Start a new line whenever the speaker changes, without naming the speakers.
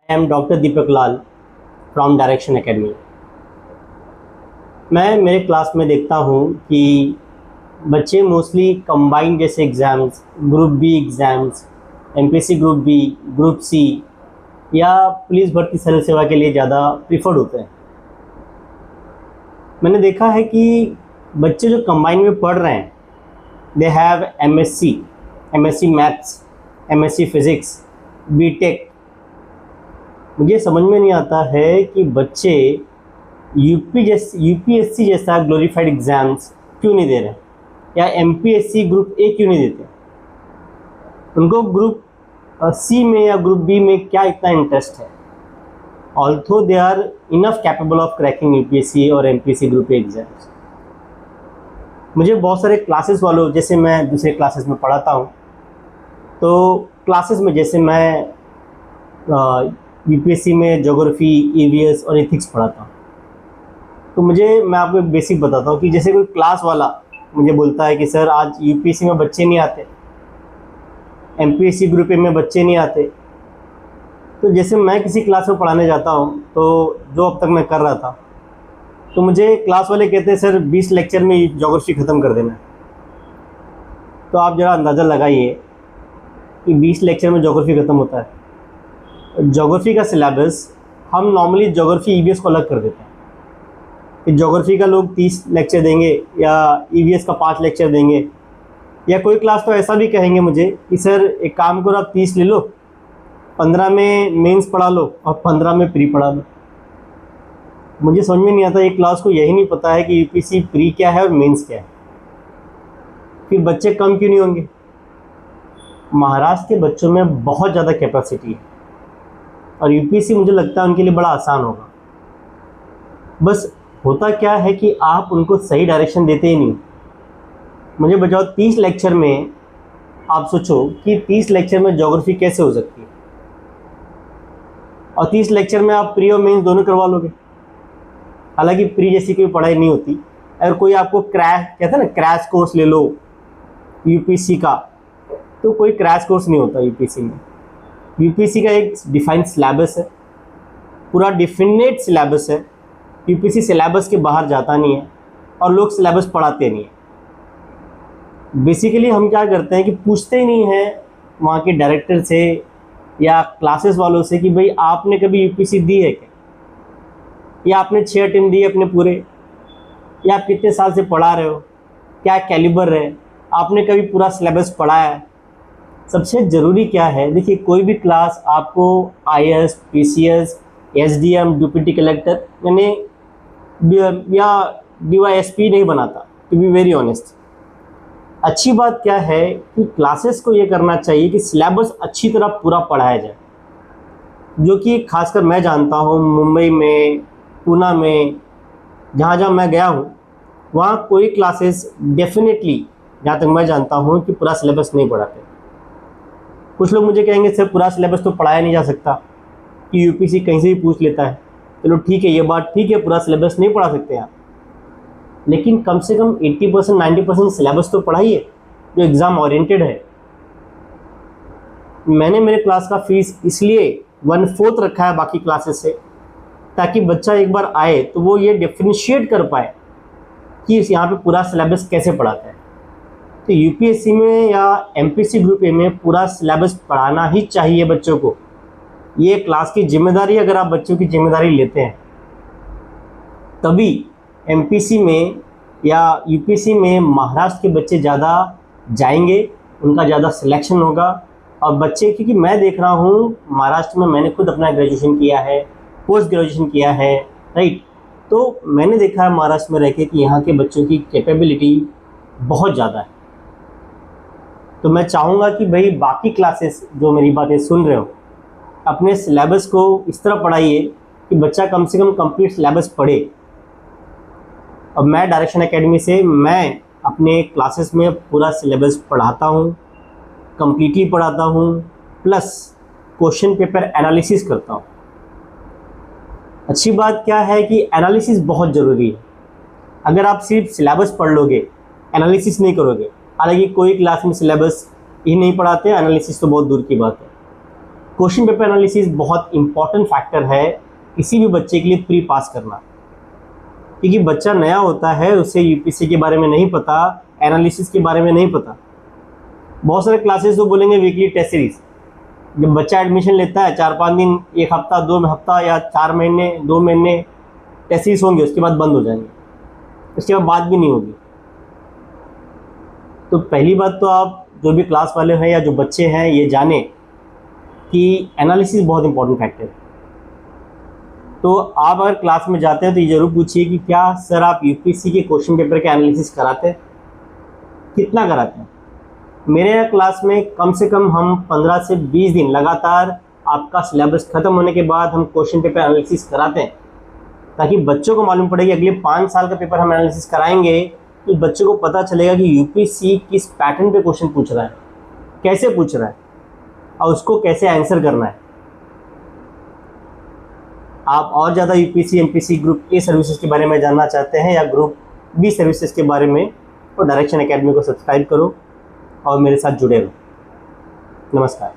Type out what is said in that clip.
I am Dr. Deepak Lal from Direction Academy। मैं मेरे class में देखता हूँ कि बच्चे मोस्टली कंबाइंड जैसे exams, group B exams, MPSC group B, group C या पुलिस भर्ती सरल सेवा के लिए ज़्यादा प्रीफर्ड होते हैं। मैंने देखा है कि बच्चे जो कंबाइंड में पढ़ रहे हैं, they have MSc maths, MSc physics, BTech. मुझे समझ में नहीं आता है कि बच्चे यूपीएससी जैसा ग्लोरीफाइड एग्ज़ाम्स क्यों नहीं दे रहे या एमपीएससी ग्रुप ए क्यों नहीं देते। उनको ग्रुप सी में या ग्रुप बी में क्या इतना इंटरेस्ट है, although they are enough capable of cracking UPSC और एमपीएससी ग्रुप ए एग्ज़ाम्स। मुझे बहुत सारे क्लासेस वालों, जैसे मैं दूसरे क्लासेस में पढ़ाता हूँ, तो क्लासेस में जैसे मैं यूपीएससी में ज्योग्राफी, ईवीएस और एथिक्स पढ़ाता हूँ, तो मैं आपको एक बेसिक बताता हूँ कि जैसे कोई क्लास वाला मुझे बोलता है कि सर आज यूपीएससी में बच्चे नहीं आते, एमपीएससी ग्रुप ए में बच्चे नहीं आते, तो जैसे मैं किसी क्लास में पढ़ाने जाता हूँ, तो जो अब तक मैं कर रहा था, तो मुझे क्लास वाले कहते हैं सर 20 लेक्चर में ज्योग्राफी ख़त्म कर देना। तो आप ज़रा अंदाज़ा लगाइए कि 20 लेक्चर में ज्योग्राफी ख़त्म होता है। ज्योग्राफी का सिलेबस हम नॉर्मली ज्योग्राफी ईवीएस को अलग कर देते हैं कि ज्योग्राफी का लोग 30 लेक्चर देंगे या ईवीएस का 5 लेक्चर देंगे, या कोई क्लास तो ऐसा भी कहेंगे मुझे कि सर एक काम करो, आप 30 ले लो, 15 में मेंस पढ़ा लो और 15 में प्री पढ़ा लो। मुझे समझ में नहीं आता, एक क्लास को यही नहीं पता है कि यूपीएससी प्री क्या है और मेंस क्या है, फिर बच्चे कम क्यों नहीं होंगे। महाराष्ट्र के बच्चों में बहुत ज़्यादा कैपेसिटी है और यूपीएससी मुझे लगता है उनके लिए बड़ा आसान होगा। बस होता क्या है कि आप उनको सही डायरेक्शन देते ही नहीं। मुझे बचाओ 30 लेक्चर में, आप सोचो कि 30 लेक्चर में ज्योग्राफी कैसे हो सकती है, और 30 लेक्चर में आप प्री और मेंस दोनों करवा लोगे। हालांकि प्री जैसी कोई पढ़ाई नहीं होती। अगर कोई आपको कहता है ना क्रैश कोर्स ले लो यूपीएससी का, तो कोई क्रैश कोर्स नहीं होता यूपीएससी में। यूपीएससी का एक डिफाइंड सिलेबस है, पूरा डिफिनेट सिलेबस है। यूपीएससी सिलेबस के बाहर जाता नहीं है और लोग सिलेबस पढ़ाते नहीं है। बेसिकली हम क्या करते हैं कि पूछते ही नहीं हैं वहाँ के डायरेक्टर से या क्लासेस वालों से कि भाई आपने कभी यूपीएससी दी है क्या, या आपने 6 अटेम्प्ट दिए अपने पूरे, या आप कितने साल से पढ़ा रहे हो, क्या कैलिबर है, आपने कभी पूरा सिलेबस पढ़ा है। सबसे ज़रूरी क्या है, देखिए कोई भी क्लास आपको IAS, PCS, SDM, deputy collector या डीवाईएसपी नहीं बनाता, टू बी वेरी ऑनेस्ट। अच्छी बात क्या है कि क्लासेस को ये करना चाहिए कि सिलेबस अच्छी तरह पूरा पढ़ाया जाए, जो कि खासकर मैं जानता हूँ मुंबई में, पूना में, जहाँ जहाँ मैं गया हूँ, वहाँ कोई क्लासेस डेफिनेटली, जहाँ तक मैं जानता हूँ, कि पूरा सिलेबस नहीं पढ़ाते। कुछ लोग मुझे कहेंगे सर पूरा सिलेबस तो पढ़ाया नहीं जा सकता कि यूपीएससी कहीं से भी पूछ लेता है। चलो ठीक है, ये बात ठीक है, पूरा सिलेबस नहीं पढ़ा सकते आप, लेकिन कम से कम 80% 90% सिलेबस तो पढ़ाइए जो एग्ज़ाम ओरिएंटेड है। मैंने मेरे क्लास का फीस इसलिए 1/4 रखा है बाकी क्लासेस से, ताकि बच्चा एक बार आए तो वो ये डिफ्रेंशिएट कर पाए कि यहाँ पे पूरा सिलेबस कैसे पढ़ाता है। तो यूपीएससी में या एमपीएससी ग्रुप ए में पूरा सिलेबस पढ़ाना ही चाहिए बच्चों को। ये क्लास की जिम्मेदारी, अगर आप बच्चों की जिम्मेदारी लेते हैं, तभी एमपीएससी में या यूपीएससी में महाराष्ट्र के बच्चे ज़्यादा जाएंगे, उनका ज़्यादा सिलेक्शन होगा। और बच्चे, क्योंकि मैं देख रहा हूँ महाराष्ट्र में, मैंने खुद अपना ग्रेजुएशन किया है, पोस्ट ग्रेजुएशन किया है, राइट, तो मैंने देखा है महाराष्ट्र में रह के कि यहाँ के बच्चों की कैपेबिलिटी बहुत ज़्यादा है। तो मैं चाहूँगा कि भाई बाकी क्लासेस जो मेरी बातें सुन रहे हो, अपने सिलेबस को इस तरह पढ़ाइए कि बच्चा कम से कम कंप्लीट सिलेबस पढ़े। और मैं डायरेक्शन एकेडमी से मैं अपने क्लासेस में पूरा सिलेबस पढ़ाता हूँ, कंप्लीटली पढ़ाता हूँ, प्लस क्वेश्चन पेपर एनालिसिस करता हूँ। अच्छी बात क्या है कि एनालिसिस बहुत ज़रूरी है। अगर आप सिर्फ सिलेबस पढ़ लोगे, एनालिसिस नहीं करोगे, हालांकि कोई क्लास में सिलेबस ही नहीं पढ़ाते, एनालिसिस तो बहुत दूर की बात है, क्वेश्चन पेपर एनालिसिस बहुत इंपॉर्टेंट फैक्टर है किसी भी बच्चे के लिए प्री पास करना, क्योंकि बच्चा नया होता है, उसे यूपीएससी के बारे में नहीं पता, एनालिसिस के बारे में नहीं पता। बहुत सारे क्लासेस तो बोलेंगे वीकली टेस्ट सीरीज। जब बच्चा एडमिशन लेता है 4-5 दिन, 1 हफ्ता, 2 हफ्ता या 4 महीने, 2 महीने टेस्ट सीरीज होंगे, उसके बाद बंद हो जाएंगे, उसके बाद बात भी नहीं होगी। तो पहली बात तो आप जो भी क्लास वाले हैं या जो बच्चे हैं ये जाने कि एनालिसिस बहुत इंपॉर्टेंट फैक्टर है। तो आप अगर क्लास में जाते हैं तो ये जरूर पूछिए कि क्या सर आप यूपीएससी के क्वेश्चन पेपर के एनालिसिस कराते हैं, कितना कराते हैं। मेरे यहाँ क्लास में कम से कम हम 15 से 20 दिन लगातार आपका सिलेबस खत्म होने के बाद हम क्वेश्चन पेपर एनालिसिस कराते हैं, ताकि बच्चों को मालूम पड़े कि अगले 5 साल का पेपर हम एनालिसिस कराएंगे तो बच्चों को पता चलेगा कि यूपीएससी किस पैटर्न पे क्वेश्चन पूछ रहा है, कैसे पूछ रहा है और उसको कैसे आंसर करना है। आप और ज़्यादा यूपीएससी एमपीएससी ग्रुप ए सर्विसेज के बारे में जानना चाहते हैं या ग्रुप बी सर्विसेज के बारे में, तो डायरेक्शन एकेडमी को सब्सक्राइब करो और मेरे साथ जुड़े रहो। नमस्कार।